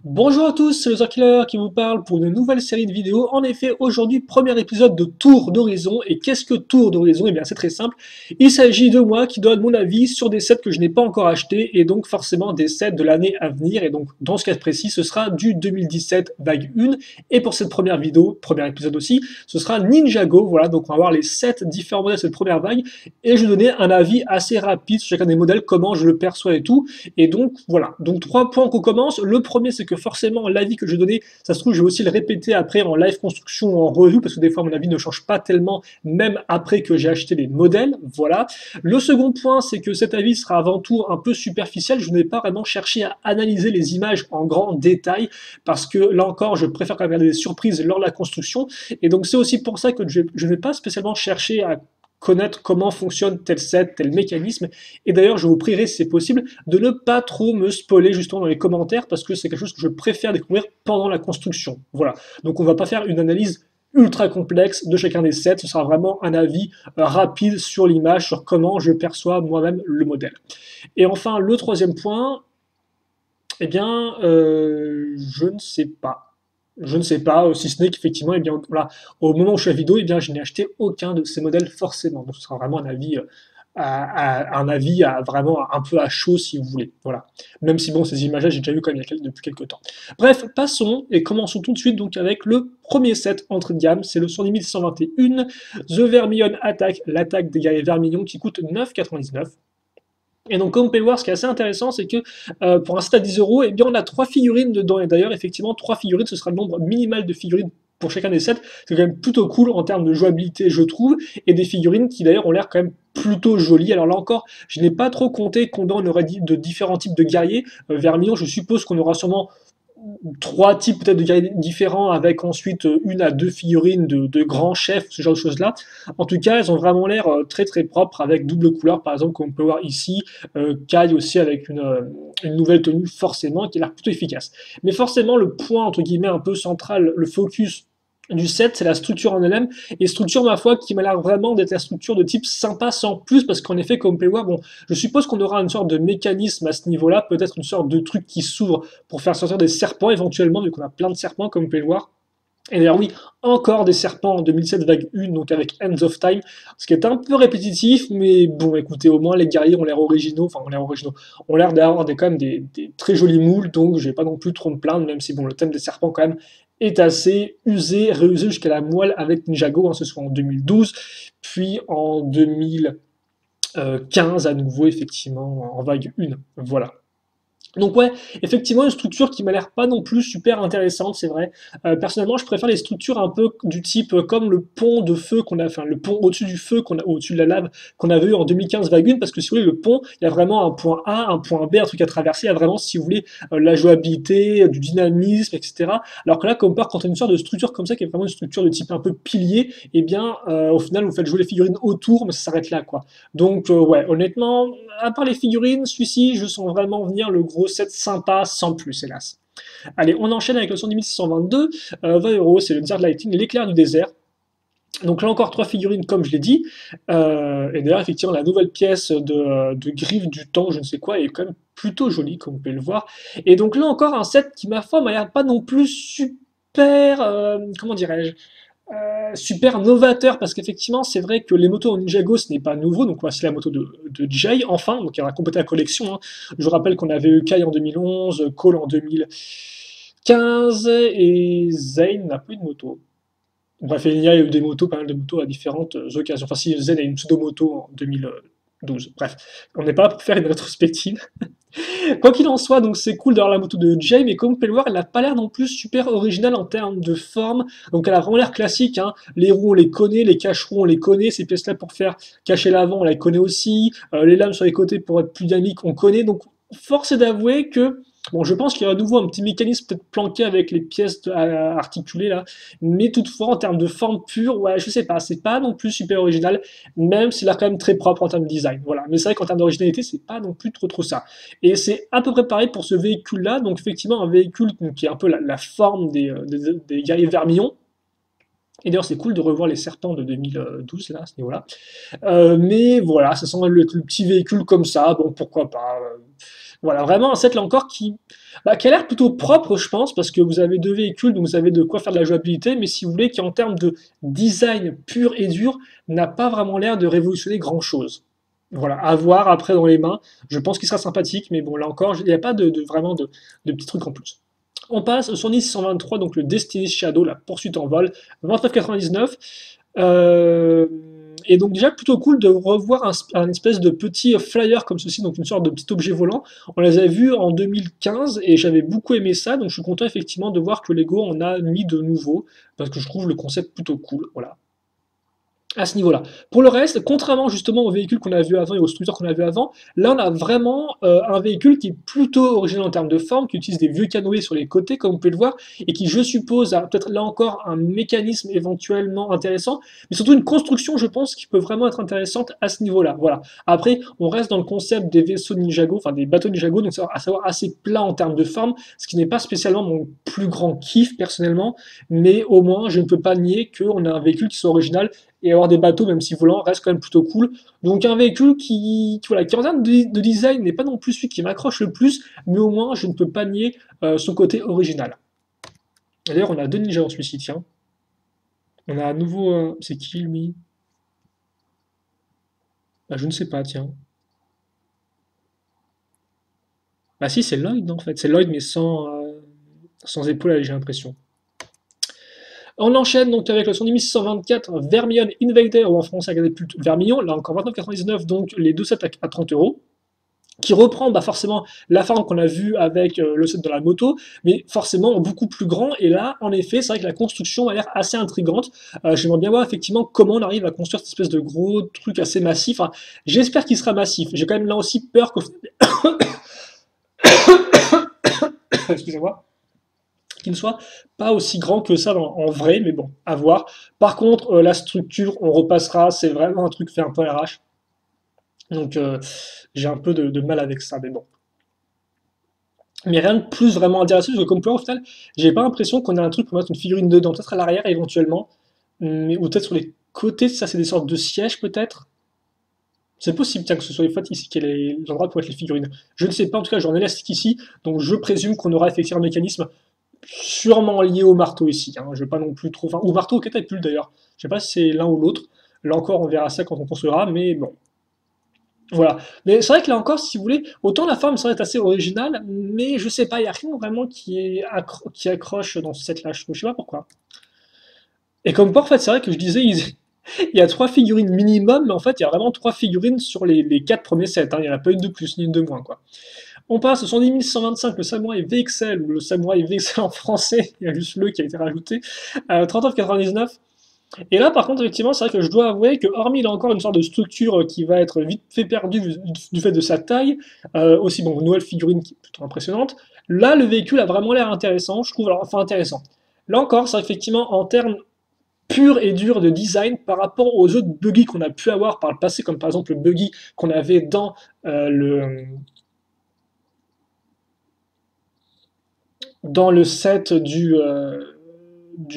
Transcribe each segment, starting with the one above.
Bonjour à tous, c'est le Killer qui vous parle pour une nouvelle série de vidéos. En effet, aujourd'hui, premier épisode de Tour d'Horizon. Et qu'est-ce que Tour d'Horizon? Eh bien, c'est très simple. Il s'agit de moi qui donne mon avis sur des sets que je n'ai pas encore achetés et donc forcément des sets de l'année à venir. Et donc, dans ce cas précis, ce sera du 2017 vague 1. Et pour cette première vidéo, premier épisode aussi, ce sera Ninjago. Voilà, donc on va voir les 7 différents modèles de cette première vague. Et je vais donner un avis assez rapide sur chacun des modèles, comment je le perçois et tout. Et donc, voilà. Donc, 3 points qu'on commence. Le premier, c'est que forcément, l'avis que je donnais, ça se trouve, je vais aussi le répéter après en live construction ou en review, parce que des fois, mon avis ne change pas tellement, même après que j'ai acheté les modèles. Voilà. Le second point, c'est que cet avis sera avant tout un peu superficiel. Je n'ai pas vraiment cherché à analyser les images en grand détail, parce que là encore, je préfère quand même garder des surprises lors de la construction. Et donc, c'est aussi pour ça que je ne vais pas spécialement chercher à connaître comment fonctionne tel set, tel mécanisme. Et d'ailleurs, je vous prierai, si c'est possible, de ne pas trop me spoiler justement dans les commentaires, parce que c'est quelque chose que je préfère découvrir pendant la construction. Voilà. Donc on va pas faire une analyse ultra complexe de chacun des sets, ce sera vraiment un avis rapide sur l'image, sur comment je perçois moi-même le modèle. Et enfin, le troisième point, eh bien, je ne sais pas. Je ne sais pas, si ce n'est qu'effectivement, eh bien, voilà, au moment où je fais la vidéo, eh bien, je n'ai acheté aucun de ces modèles forcément. Donc, ce sera vraiment un avis, un avis vraiment un peu à chaud, si vous voulez. Voilà. Même si, bon, ces images-là, j'ai déjà vu quand même depuis quelques temps. Bref, passons et commençons tout de suite donc avec le premier set entrée de gamme. C'est le 121 The Vermilion Attack, l'attaque des guerriers vermillons, qui coûte 9,99. Et donc, comme vous pouvez le voir, ce qui est assez intéressant, c'est que pour un set à 10 euros, eh bien, on a 3 figurines dedans. Et d'ailleurs, effectivement, 3 figurines, ce sera le nombre minimal de figurines pour chacun des sets. C'est quand même plutôt cool en termes de jouabilité, je trouve. Et des figurines qui, d'ailleurs, ont l'air quand même plutôt jolies. Alors là encore, je n'ai pas trop compté combien on aurait dit de différents types de guerriers. Vermillon, je suppose qu'on aura sûrement 3 types peut-être de guerriers différents avec ensuite 1 à 2 figurines de grands chefs, ce genre de choses-là. En tout cas, elles ont vraiment l'air très très propres avec double couleur, par exemple, comme on peut voir ici. Kai aussi avec une nouvelle tenue forcément qui a l'air plutôt efficace. Mais forcément, le point entre guillemets un peu central, le focus du set, c'est la structure en elle-même, et structure, ma foi, qui m'a l'air vraiment d'être la structure de type sympa sans plus, parce qu'en effet, comme on peut le voir, bon, je suppose qu'on aura une sorte de mécanisme à ce niveau-là, peut-être une sorte de truc qui s'ouvre pour faire sortir des serpents éventuellement, vu qu'on a plein de serpents, comme vous pouvez le voir. Et d'ailleurs, oui, encore des serpents en 2007 vague 1, donc avec Ends of Time, ce qui est un peu répétitif, mais bon, écoutez, au moins les guerriers ont l'air originaux, enfin, ont l'air d'avoir quand même des très jolis moules, donc je vais pas non plus trop me plaindre, même si bon, le thème des serpents quand même est assez usé, réusé jusqu'à la moelle avec Ninjago, hein, ce soit en 2012, puis en 2015 à nouveau, effectivement, en vague 1, voilà. Donc ouais, effectivement, une structure qui m'a l'air pas non plus super intéressante, c'est vrai. Personnellement, je préfère les structures un peu du type comme le pont de feu qu'on a, enfin le pont au-dessus du feu qu'on a, au-dessus de la lave qu'on avait eu en 2015 vague 1, parce que si vous voulez, le pont, il y a vraiment un point A, un point B, un truc à traverser, il y a vraiment, si vous voulez, la jouabilité, du dynamisme, etc. Alors que là, comme part, quand on a une sorte de structure comme ça, qui est vraiment une structure de type un peu pilier, eh bien, au final, vous faites jouer les figurines autour, mais ça s'arrête là, quoi. Donc ouais, honnêtement, à part les figurines, celui-ci, je sens vraiment venir le gros set sympa sans plus, hélas. Allez, on enchaîne avec le 10622, 20 euros, c'est le Desert Lighting, l'éclair du désert. Donc là encore 3 figurines comme je l'ai dit. Et d'ailleurs effectivement la nouvelle pièce de griffe du temps, je ne sais quoi, est quand même plutôt jolie comme vous pouvez le voir. Et donc là encore un set qui ma foi m'a l'air pas non plus super, comment dirais-je, super novateur parce qu'effectivement c'est vrai que les motos en Ninjago ce n'est pas nouveau, donc voici la moto de Jay enfin, donc il va compléter la collection, hein. Je rappelle qu'on avait eu Kai en 2011, Cole en 2015 et Zane n'a plus de moto. Bref, il y a eu des motos, pas mal de motos à différentes occasions. Enfin, si Zen a une pseudo-moto en 2012. Bref, on n'est pas là pour faire une rétrospective. Quoi qu'il en soit, donc c'est cool d'avoir la moto de Jay, mais comme vous pouvez le voir, elle n'a pas l'air non plus super originale en termes de forme. Donc elle a vraiment l'air classique, hein. Les roues on les connaît, les cache-roues on les connaît, ces pièces-là pour faire cacher l'avant on les connaît aussi, les lames sur les côtés pour être plus dynamique on connaît. Donc force est d'avouer que bon, je pense qu'il y aura à nouveau un petit mécanisme peut-être planqué avec les pièces articulées là, mais toutefois en termes de forme pure, ouais, je sais pas, c'est pas non plus super original, même s'il a quand même très propre en termes de design. Voilà, mais c'est vrai qu'en termes d'originalité, c'est pas non plus trop ça. Et c'est à peu près pareil pour ce véhicule-là, donc effectivement un véhicule qui est un peu la forme des guerriers vermillons. Et d'ailleurs, c'est cool de revoir les serpents de 2012 là, à ce niveau-là. Mais voilà, ça semble être le petit véhicule comme ça, bon, pourquoi pas. Voilà, vraiment un set là encore qui a l'air plutôt propre, je pense, parce que vous avez deux véhicules, donc vous avez de quoi faire de la jouabilité, mais si vous voulez, qui en termes de design pur et dur, n'a pas vraiment l'air de révolutionner grand-chose. Voilà, à voir après dans les mains. Je pense qu'il sera sympathique, mais bon, là encore, il n'y a pas vraiment de petits trucs en plus. On passe au Sony 623, donc le Destiny's Shadow, la poursuite en vol, 29,99. Euh, et donc déjà plutôt cool de revoir un espèce de petit flyer comme ceci, donc une sorte de petit objet volant. On les a vus en 2015 et j'avais beaucoup aimé ça, donc je suis content effectivement de voir que Lego en a mis de nouveau, parce que je trouve le concept plutôt cool. Voilà, à ce niveau-là. Pour le reste, contrairement justement aux véhicules qu'on a vu avant et aux scooters qu'on a vu avant, là on a vraiment un véhicule qui est plutôt original en termes de forme, qui utilise des vieux canoës sur les côtés, comme vous pouvez le voir, et qui, je suppose, a peut-être là encore un mécanisme éventuellement intéressant, mais surtout une construction, je pense, qui peut vraiment être intéressante à ce niveau-là. Voilà. Après, on reste dans le concept des vaisseaux Ninjago, enfin des bateaux Ninjago, donc à savoir assez plat en termes de forme, ce qui n'est pas spécialement mon plus grand kiff personnellement, mais au moins je ne peux pas nier qu'on a un véhicule qui soit original et avoir des bateaux, même si volants, reste quand même plutôt cool. Donc un véhicule voilà, qui en termes de design n'est pas non plus celui qui m'accroche le plus, mais au moins je ne peux pas nier son côté original. D'ailleurs, on a deux ninjas dans celui-ci, tiens. On a à nouveau, c'est qui lui? Bah, je ne sais pas, tiens. Bah si, c'est Lloyd, en fait. C'est Lloyd, mais sans épaule, j'ai l'impression. On enchaîne donc avec le Sony 1624 Vermilion Invader, ou en français, regardez plus Vermilion, là encore 29,99, donc les deux sets à 30 euros, qui reprend bah, forcément la forme qu'on a vue avec le set de la moto, mais forcément beaucoup plus grand. Et là, en effet, c'est vrai que la construction a l'air assez intrigante. J'aimerais bien voir effectivement comment on arrive à construire cette espèce de gros truc assez massif. Enfin, j'espère qu'il sera massif. J'ai quand même là aussi peur que, excusez-moi, qu'il ne soit pas aussi grand que ça en vrai, mais bon, à voir. Par contre, la structure, on repassera, c'est vraiment un truc fait un peu RH. Donc j'ai un peu de mal avec ça, mais bon. Mais rien de plus vraiment intéressant, parce que comme plan, au final, j'ai pas l'impression qu'on a un truc pour mettre une figurine dedans, peut-être à l'arrière éventuellement, mais, ou peut-être sur les côtés, ça c'est des sortes de sièges peut-être. C'est possible, tiens, que ce soit les fois ici qu'il y ait les endroits pour mettre les figurines. Je ne sais pas, en tout cas, j'en ai élastique ici, donc je présume qu'on aura effectivement un mécanisme sûrement lié au marteau ici. Hein. Je vais pas non plus trop. Enfin, ou marteau ou catapulte d'ailleurs. Je sais pas si c'est l'un ou l'autre. Là encore, on verra ça quand on construira, mais bon. Voilà. Mais c'est vrai que là encore, si vous voulez, autant la forme serait assez originale, mais je sais pas, il n'y a rien vraiment qui accroche dans ce set-là. Je sais pas pourquoi. Et comme quoi, en fait, c'est vrai que je disais, il y a trois figurines minimum, mais en fait, il y a vraiment trois figurines sur les quatre premiers sets. Hein. Il n'y en a pas une de plus ni une de moins, quoi. On passe au 110 125, le Samurai VXL, ou le Samurai VXL en français, il y a juste le qui a été rajouté, 39,99. Et là, par contre, effectivement, c'est vrai que je dois avouer que, hormis là encore une sorte de structure qui va être vite fait perdue du fait de sa taille, aussi, bon, une nouvelle figurine qui est plutôt impressionnante, là, le véhicule a vraiment l'air intéressant, je trouve, alors, enfin intéressant. Là encore, c'est effectivement en termes purs et durs de design par rapport aux autres buggy qu'on a pu avoir par le passé, comme par exemple le buggy qu'on avait dans le set du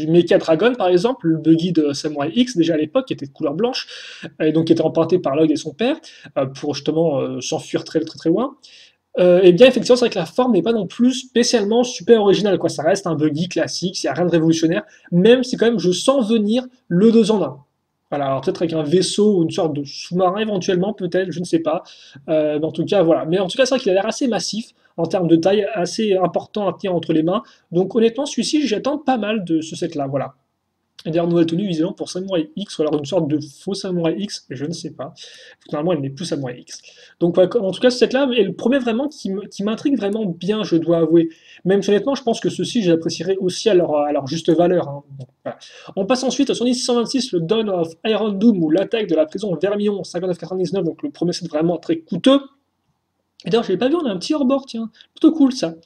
Mecha Dragon, par exemple, le buggy de Samurai X, déjà à l'époque, qui était de couleur blanche, et donc qui était emprunté par Lloyd et son père, pour justement s'enfuir très, très très loin. Et bien effectivement, c'est vrai que la forme n'est pas non plus spécialement super originale, quoi. Ça reste un buggy classique, il n'y a rien de révolutionnaire, même si quand même je sens venir le 2 en 1. Voilà, alors peut-être avec un vaisseau ou une sorte de sous-marin éventuellement, peut-être, je ne sais pas. Mais en tout cas, voilà. Mais en tout cas, c'est vrai qu'il a l'air assez massif en termes de taille, assez important à tenir entre les mains. Donc honnêtement, celui-ci, j'attends pas mal de ce set-là, voilà. Et d'ailleurs, nouvelle tenue visiblement pour Samurai X, ou alors une sorte de faux Samurai X, je ne sais pas. Finalement, elle n'est plus Samurai X. Donc, ouais, en tout cas, ce set-là est le premier vraiment qui m'intrigue vraiment bien, je dois avouer. Même si honnêtement, je pense que ceux-ci, je l'apprécierais aussi à leur juste valeur. Hein. Bon, voilà. On passe ensuite à son 626, le Dawn of Iron Doom, ou l'attaque de la prison Vermillon, 59,99, donc le premier set vraiment très coûteux. Et d'ailleurs, je l'ai pas vu, on a un petit hors-bord, tiens. Plutôt cool, ça.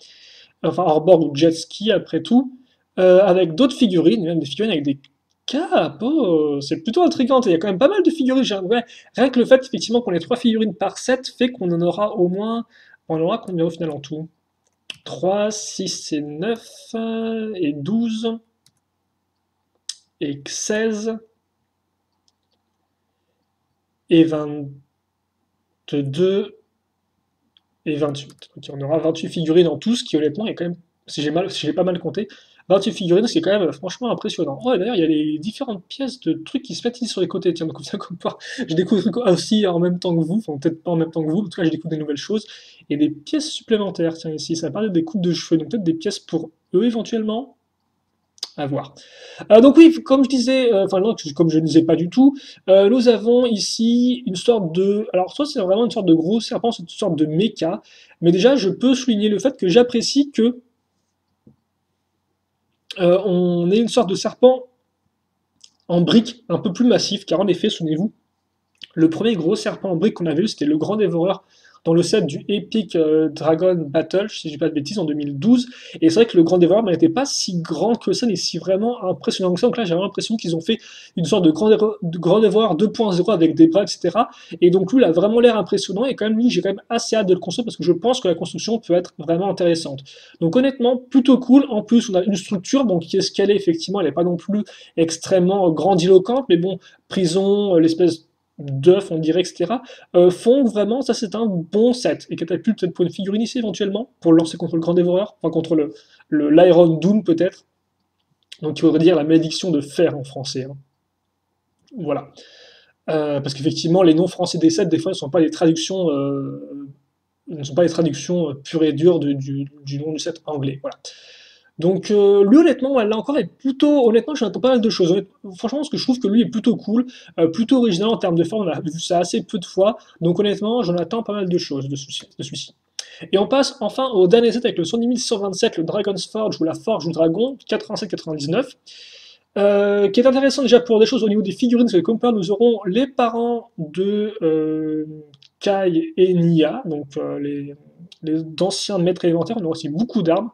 Enfin, hors-bord ou jet ski, après tout. Avec d'autres figurines, même des figurines avec des capes, oh, c'est plutôt intriguant. Il y a quand même pas mal de figurines. Ouais, rien que le fait effectivement qu'on ait trois figurines par set fait qu'on en aura au moins. On aura combien au final en tout? 3, 6 et 9 et 12 et 16 et 22 et 28. Ok, on aura 28 figurines en tout, ce qui honnêtement est quand même, si j'ai pas mal compté, 28 figurines, ce qui est quand même franchement impressionnant. Ouais, d'ailleurs, il y a les différentes pièces de trucs qui se mettent ici sur les côtés. Tiens, donc comme ça, comme quoi, je découvre des trucs aussi en même temps que vous, enfin peut-être pas en même temps que vous, en tout cas, je découvre des nouvelles choses. Et des pièces supplémentaires, tiens, ici, ça parle des coupes de cheveux, donc peut-être des pièces pour eux éventuellement, à voir. Donc oui, comme je disais, enfin non, comme je ne disais pas du tout, nous avons ici une sorte de, alors soit c'est vraiment une sorte de gros serpent, c'est une sorte de méca, mais déjà je peux souligner le fait que j'apprécie que on ait une sorte de serpent en brique un peu plus massif, car en effet, souvenez-vous, le premier gros serpent en brique qu'on avait eu, c'était le Grand Dévoreur dans le set du Epic Dragon Battle, si je dis pas de bêtises, en 2012. Et c'est vrai que le Grand Dévoreur n'était pas si grand que ça, ni si vraiment impressionnant que ça. Donc là, j'ai l'impression qu'ils ont fait une sorte de Grand Dévoreur 2.0 avec des bras, etc. Et donc lui, il a vraiment l'air impressionnant. Et quand même, lui, j'ai quand même assez hâte de le construire parce que je pense que la construction peut être vraiment intéressante. Donc honnêtement, plutôt cool. En plus, on a une structure donc, qui est scalée, effectivement. Elle n'est pas non plus extrêmement grandiloquente, mais bon, prison, l'espèce d'œufs, on dirait, etc., font vraiment, ça c'est un bon set. Et catapulte peut-être pour une figurine ici éventuellement, pour le lancer contre le Grand Dévoreur, enfin contre l'Iron Doom peut-être, donc il faudrait dire la malédiction de fer en français. Hein. Voilà. Parce qu'effectivement, les noms français des sets, des fois, ne sont pas des traductions, ne sont pas les traductions pures et dures du nom du set anglais. Voilà. Donc lui honnêtement, ouais, là encore est plutôt, honnêtement j'attends pas mal de choses. Franchement, ce que je trouve que lui est plutôt cool, plutôt original en termes de forme, on a vu ça assez peu de fois, donc honnêtement j'en attends pas mal de choses de celui-ci. Et on passe enfin au dernier set avec le 127, le Dragon's Forge ou la Forge du Dragon, 87-99, qui est intéressant déjà pour des choses au niveau des figurines, parce que comme nous aurons les parents de Kai et Nia, donc les anciens maîtres élémentaires, on aura aussi beaucoup d'armes.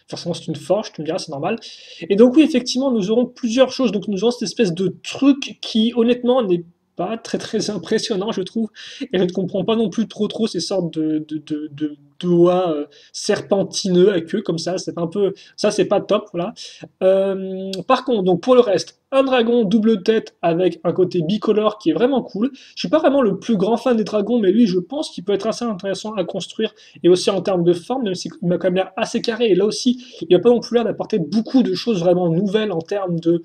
Forcément, c'est une forge, tu me diras, c'est normal. Et donc, oui, effectivement, nous aurons plusieurs choses. Donc, nous aurons cette espèce de truc qui, honnêtement, n'est pas très très impressionnant, je trouve. Et je ne comprends pas non plus trop ces sortes de doigts serpentineux à queue, comme ça. C'est un peu. Ça, c'est pas top, voilà. Par contre, donc pour le reste, un dragon double tête avec un côté bicolore qui est vraiment cool. Je suis pas vraiment le plus grand fan des dragons, mais lui, je pense qu'il peut être assez intéressant à construire et aussi en termes de forme, même s'il m'a quand même l'air assez carré. Et là aussi, il n'a pas non plus l'air d'apporter beaucoup de choses vraiment nouvelles en termes de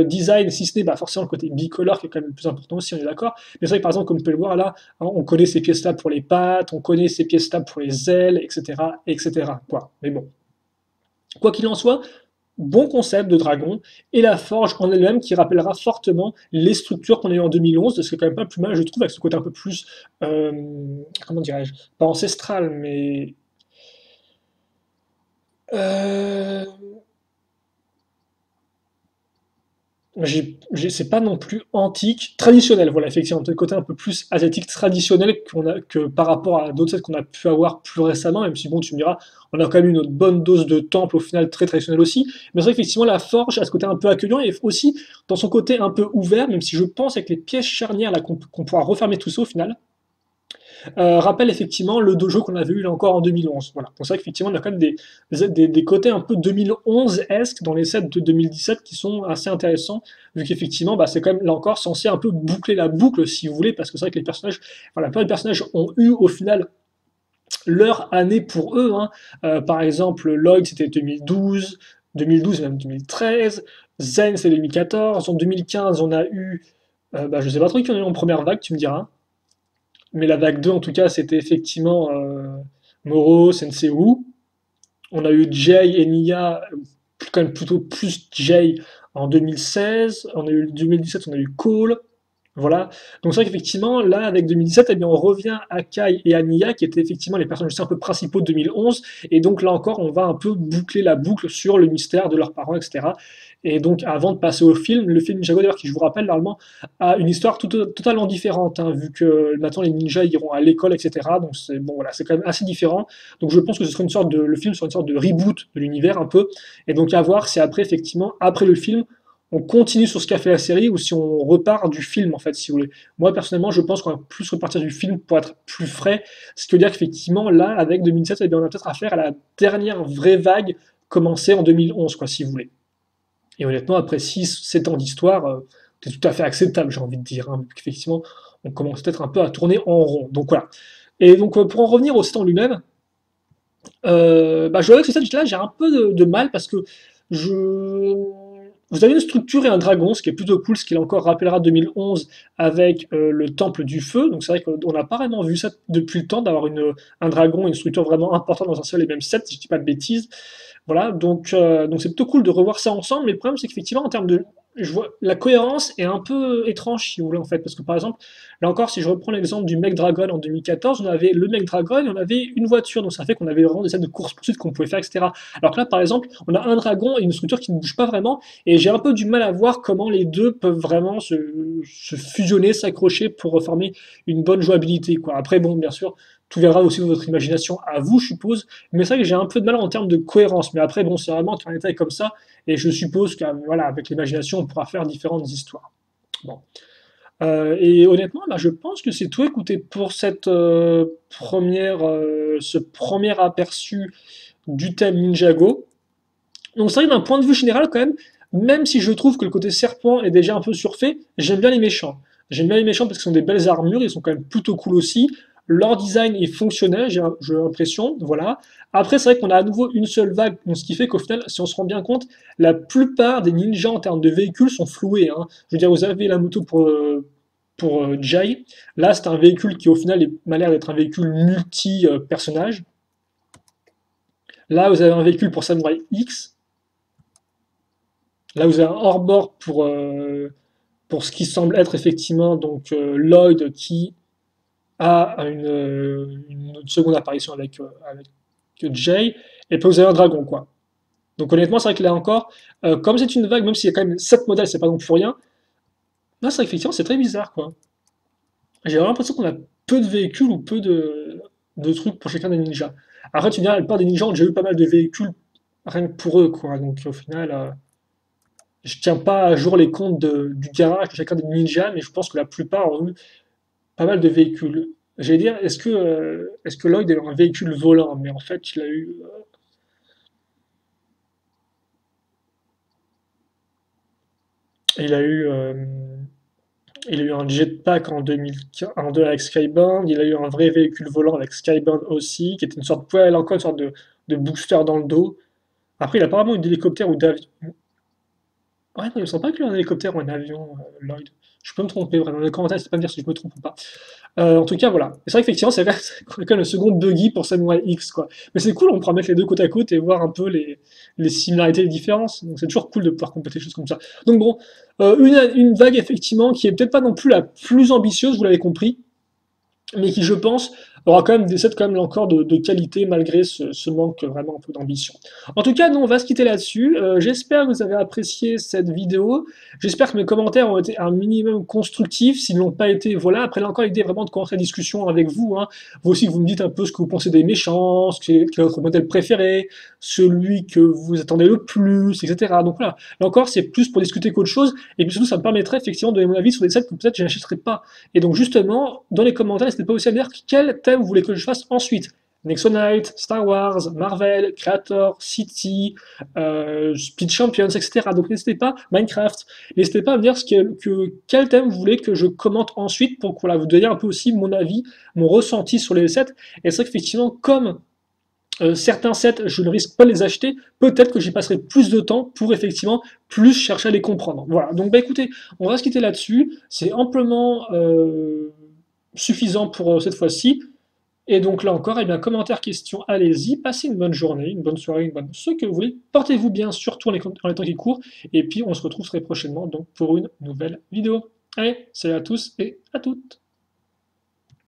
design, si ce n'est forcément le côté bicolore qui est quand même le plus important aussi, on est d'accord. Mais c'est vrai que par exemple, comme on peut le voir là, hein, on connaît ces pièces-là pour les pattes, on connaît ces pièces-là pour les ailes, etc., etc. Quoi. Mais bon, quoi qu'il en soit, bon concept de dragon, et la forge en elle-même qui rappellera fortement les structures qu'on a eues en 2011, ce qui est quand même pas plus mal, je trouve, avec ce côté un peu plus, comment dirais-je, pas ancestral, mais euh, c'est pas non plus antique, traditionnel, voilà, effectivement, le côté un peu plus asiatique traditionnel que par rapport à d'autres sets qu'on a pu avoir plus récemment, même si bon, tu me diras, on a quand même une bonne dose de temple au final très traditionnel aussi, mais c'est vrai qu'effectivement la forge a ce côté un peu accueillant et aussi dans son côté un peu ouvert, même si je pense avec les pièces charnières là qu'on pourra refermer tout ça au final, rappelle effectivement le dojo qu'on avait eu là encore en 2011. Voilà. Donc c'est vrai qu'effectivement, on a quand même des côtés un peu 2011-esque dans les sets de 2017 qui sont assez intéressants, vu qu'effectivement, c'est quand même là encore censé un peu boucler la boucle, si vous voulez, parce que c'est vrai que les personnages, voilà, plein de personnages ont eu au final leur année pour eux. Hein. Par exemple, Lloyd c'était 2012, 2012 même 2013, Zen c'est 2014, en 2015 on a eu, je sais pas trop qui en a eu en première vague, tu me diras. Mais la vague 2, en tout cas, c'était effectivement Moro, Sensei Wu. On a eu Jay et Nia, quand même plutôt plus Jay en 2016. On a eu 2017, on a eu Cole. Voilà. Donc c'est vrai qu'effectivement, là, avec 2017, eh bien, on revient à Kai et à Nia, qui étaient effectivement les personnages un peu principaux de 2011. Et donc là encore, on va un peu boucler la boucle sur le mystère de leurs parents, etc. Et donc, avant de passer au film, le film Ninjago, d'ailleurs, qui je vous rappelle, normalement, a une histoire totalement différente, hein, vu que maintenant les ninjas iront à l'école, etc. Donc c'est bon, voilà, c'est quand même assez différent. Donc je pense que ce serait le film sera une sorte de reboot de l'univers un peu. Et donc à voir si après, effectivement, après le film, on continue sur ce qu'a fait la série ou si on repart du film, en fait, si vous voulez. Moi, personnellement, je pense qu'on va plus repartir du film pour être plus frais. Ce qui veut dire qu'effectivement, là, avec 2007, eh bien, on a peut-être affaire à la dernière vraie vague commencée en 2011, quoi, si vous voulez. Et honnêtement, après 6-7 ans d'histoire, c'est tout à fait acceptable, j'ai envie de dire. Hein, vu qu'effectivement, on commence peut-être un peu à tourner en rond. Donc voilà. Et donc pour en revenir au set en lui-même, bah, je vois que ce set là j'ai un peu de mal parce que je vous avez une structure et un dragon, ce qui est plutôt cool, ce qui encore rappellera 2011 avec le temple du feu. Donc c'est vrai qu'on n'a pas vraiment vu ça depuis le temps, d'avoir un dragon et une structure vraiment importante dans un seul et même set, si je dis pas de bêtises. Voilà, donc c'est plutôt cool de revoir ça ensemble, mais le problème c'est qu'effectivement en termes de... Je vois, la cohérence est un peu étrange si vous voulez en fait, parce que par exemple, là encore, si je reprends l'exemple du Mech Dragon en 2014, on avait le Mech Dragon et on avait une voiture, donc ça fait qu'on avait vraiment des scènes de course-poursuite qu'on pouvait faire, etc. Alors que là, par exemple, on a un dragon et une structure qui ne bouge pas vraiment, et j'ai un peu du mal à voir comment les deux peuvent vraiment se fusionner, s'accrocher pour reformer une bonne jouabilité, quoi. Après, bon, bien sûr, tout verra aussi de votre imagination à vous, je suppose, mais c'est vrai que j'ai un peu de mal en termes de cohérence. Mais après, bon, c'est vraiment un détail comme ça, et je suppose qu'avec voilà, l'imagination, on pourra faire différentes histoires. Bon. Et honnêtement, bah, je pense que c'est tout. Écoutez, pour ce premier aperçu du thème Ninjago. Donc c'est vrai que d'un point de vue général, quand même si je trouve que le côté serpent est déjà un peu surfait, j'aime bien les méchants. J'aime bien les méchants parce qu'ils ont des belles armures, ils sont quand même plutôt cool aussi. Leur design est fonctionnel, j'ai l'impression, voilà. Après, c'est vrai qu'on a à nouveau une seule vague, donc ce qui fait qu'au final, si on se rend bien compte, la plupart des ninjas en termes de véhicules sont floués, hein. Je veux dire, vous avez la moto pour Jai. Là, c'est un véhicule qui, au final, m'a l'air d'être un véhicule multi-personnage. Là, vous avez un véhicule pour Samurai X. Là, vous avez un hors-bord pour ce qui semble être effectivement donc Lloyd qui a une seconde apparition avec Jay, et puis vous avez un dragon, quoi. Donc honnêtement, c'est vrai que là encore, comme c'est une vague, même s'il y a quand même 7 modèles, c'est pas non plus rien, là, c'est effectivement, c'est très bizarre, quoi. J'ai vraiment l'impression qu'on a peu de véhicules ou peu de trucs pour chacun des ninjas. Après, tu me diras, la plupart des ninjas ont déjà eu pas mal de véhicules rien que pour eux, quoi. Donc au final, je tiens pas à jour les comptes du garage de chacun des ninjas, mais je pense que la plupart ont eu pas mal de véhicules. J'allais dire, est-ce que Lloyd a eu un véhicule volant? Mais en fait, il a eu, il a eu un jetpack en 2015, avec Skybound. Il a eu un vrai véhicule volant avec Skybound aussi, qui était une sorte, ouais, là encore une sorte de booster dans le dos. Après, il a apparemment eu d'hélicoptère ou d'avion. Ouais, non, il me semble pas qu'il ait un hélicoptère ou un avion, Lloyd. Je peux me tromper, vraiment. Dans les commentaires, c'est pas me dire si je me trompe ou pas. En tout cas, voilà. C'est vrai qu'effectivement, c'est vrai qu'on a quand même le second buggy pour Samurai X, quoi. Mais c'est cool, on pourra mettre les deux côte à côte et voir un peu les similarités et les différences. Donc c'est toujours cool de pouvoir compléter des choses comme ça. Donc bon, une vague, effectivement, qui est peut-être pas non plus la plus ambitieuse, vous l'avez compris, mais qui, je pense, aura quand même des sets quand même encore de qualité malgré ce manque vraiment un peu d'ambition. En tout cas, nous, on va se quitter là-dessus. J'espère que vous avez apprécié cette vidéo. J'espère que mes commentaires ont été un minimum constructifs. S'ils n'ont pas été, voilà. Après, là encore, l'idée est vraiment de commencer la discussion avec vous, hein. Vous aussi, vous me dites un peu ce que vous pensez des méchants, quel est votre modèle préféré, celui que vous attendez le plus, etc. Donc voilà. Là encore, c'est plus pour discuter qu'autre chose. Et puis surtout, ça me permettrait effectivement de donner mon avis sur des sets que peut-être je n'achèterai pas. Et donc justement, dans les commentaires, n'hésitez pas aussi à me dire quel thème vous voulez que je fasse ensuite. Nexonite, Star Wars, Marvel, Creator, City, Speed Champions, etc. Donc n'hésitez pas, Minecraft, n'hésitez pas à me dire quel thème vous voulez que je commente ensuite pour que voilà, vous donniez un peu aussi mon avis, mon ressenti sur les sets. Et c'est vrai qu'effectivement, comme certains sets, je ne risque pas de les acheter, peut-être que j'y passerai plus de temps pour effectivement plus chercher à les comprendre. Voilà, donc bah écoutez, on va se quitter là-dessus, c'est amplement suffisant pour cette fois-ci. Et donc là encore, eh bien, commentaires, questions, allez-y, passez une bonne journée, une bonne soirée, ce que vous voulez. Portez-vous bien, surtout en les temps qui courent. Et puis on se retrouve très prochainement donc, pour une nouvelle vidéo. Allez, salut à tous et à toutes.